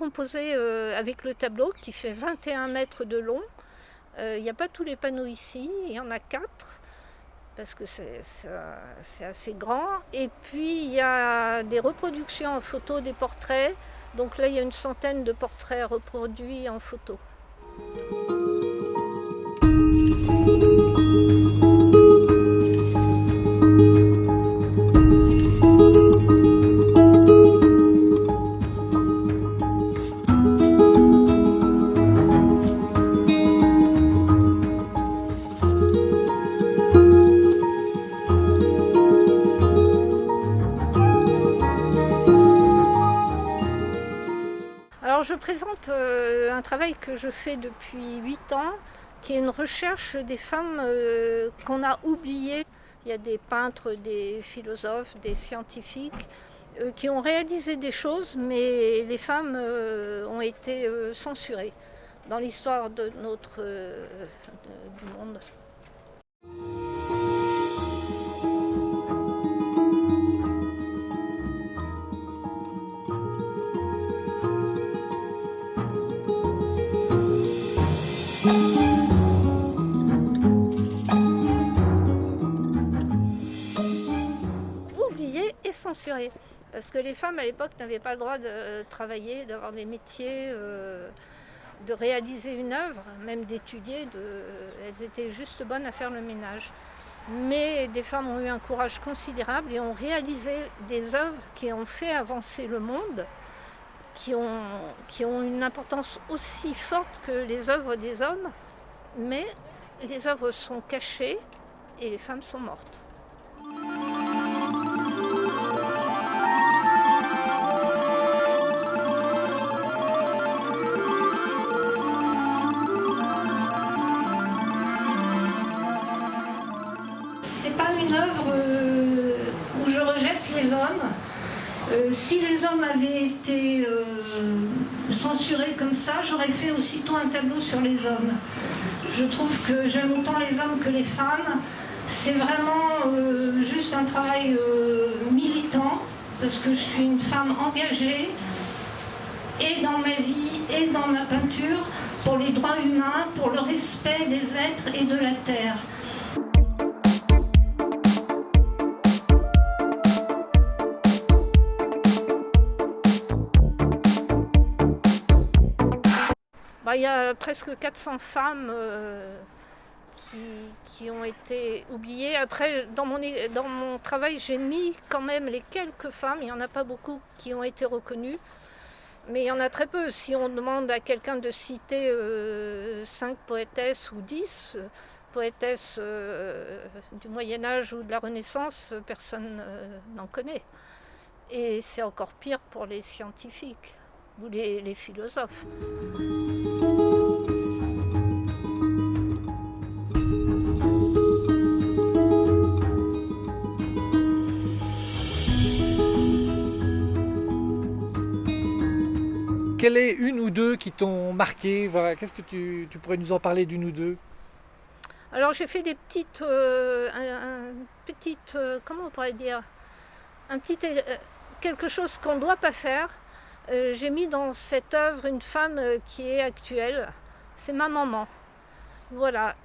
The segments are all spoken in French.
composé avec le tableau qui fait 21 mètres de long. Il n'y a pas tous les panneaux ici, il y en a 4 parce que c'est assez grand. Et puis il y a des reproductions en photo des portraits. Donc là il y a une centaine de portraits reproduits en photo. Alors je présente un travail que je fais depuis 8 ans, qui est une recherche des femmes qu'on a oubliées. Il y a des peintres, des philosophes, des scientifiques qui ont réalisé des choses, mais les femmes ont été censurées dans l'histoire de du monde. Oubliées et censurées. Parce que les femmes à l'époque n'avaient pas le droit de travailler, d'avoir des métiers, de réaliser une œuvre, même d'étudier. Elles étaient juste bonnes à faire le ménage. Mais des femmes ont eu un courage considérable et ont réalisé des œuvres qui ont fait avancer le monde, qui ont une importance aussi forte que les œuvres des hommes. Mais les œuvres sont cachées et les femmes sont mortes. C'est pas une œuvre où je rejette les hommes. Si les hommes avaient été censurés comme ça, j'aurais fait aussitôt un tableau sur les hommes. Je trouve que j'aime autant les hommes que les femmes. C'est vraiment juste un travail militant, parce que je suis une femme engagée, et dans ma vie, et dans ma peinture, pour les droits humains, pour le respect des êtres et de la terre. Il y a presque 400 femmes qui ont été oubliées. Après, dans mon travail, j'ai mis quand même les quelques femmes, il n'y en a pas beaucoup qui ont été reconnues, mais il y en a très peu. Si on demande à quelqu'un de citer 5 poétesses ou 10 poétesses du Moyen-Âge ou de la Renaissance, personne n'en connaît. Et c'est encore pire pour les scientifiques ou les philosophes. Quelle est une ou deux qui t'ont marqué? Voilà, qu'est-ce que tu pourrais nous en parler d'une ou deux? Alors j'ai fait des petites, comment on pourrait dire, quelque chose qu'on ne doit pas faire. J'ai mis dans cette œuvre une femme qui est actuelle, c'est ma maman. Voilà,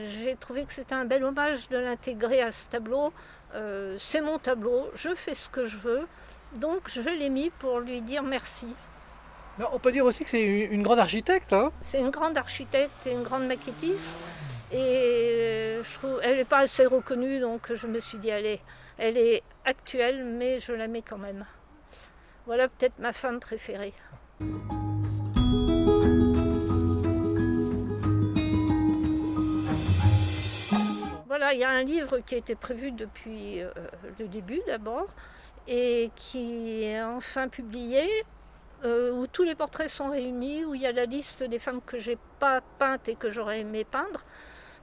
j'ai trouvé que c'était un bel hommage de l'intégrer à ce tableau. C'est mon tableau, je fais ce que je veux, donc je l'ai mis pour lui dire merci. Non, on peut dire aussi que c'est une grande architecte, hein? C'est une grande architecte et une grande maquettiste. Et je trouve elle n'est pas assez reconnue, donc je me suis dit, elle est actuelle, mais je la mets quand même. Voilà peut-être ma femme préférée. Voilà, il y a un livre qui a été prévu depuis le début d'abord, et qui est enfin publié, où tous les portraits sont réunis, où il y a la liste des femmes que j'ai pas peintes et que j'aurais aimé peindre.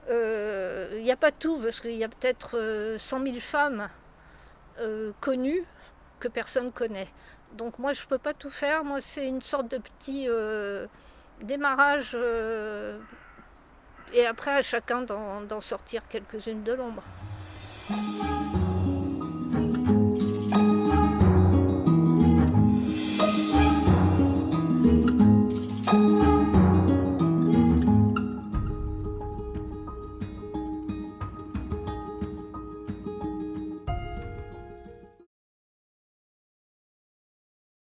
Il n'y a pas tout, parce qu'il y a peut-être 100 000 femmes connues que personne connaît. Donc moi je ne peux pas tout faire, moi c'est une sorte de petit démarrage, et après à chacun d'en sortir quelques-unes de l'ombre.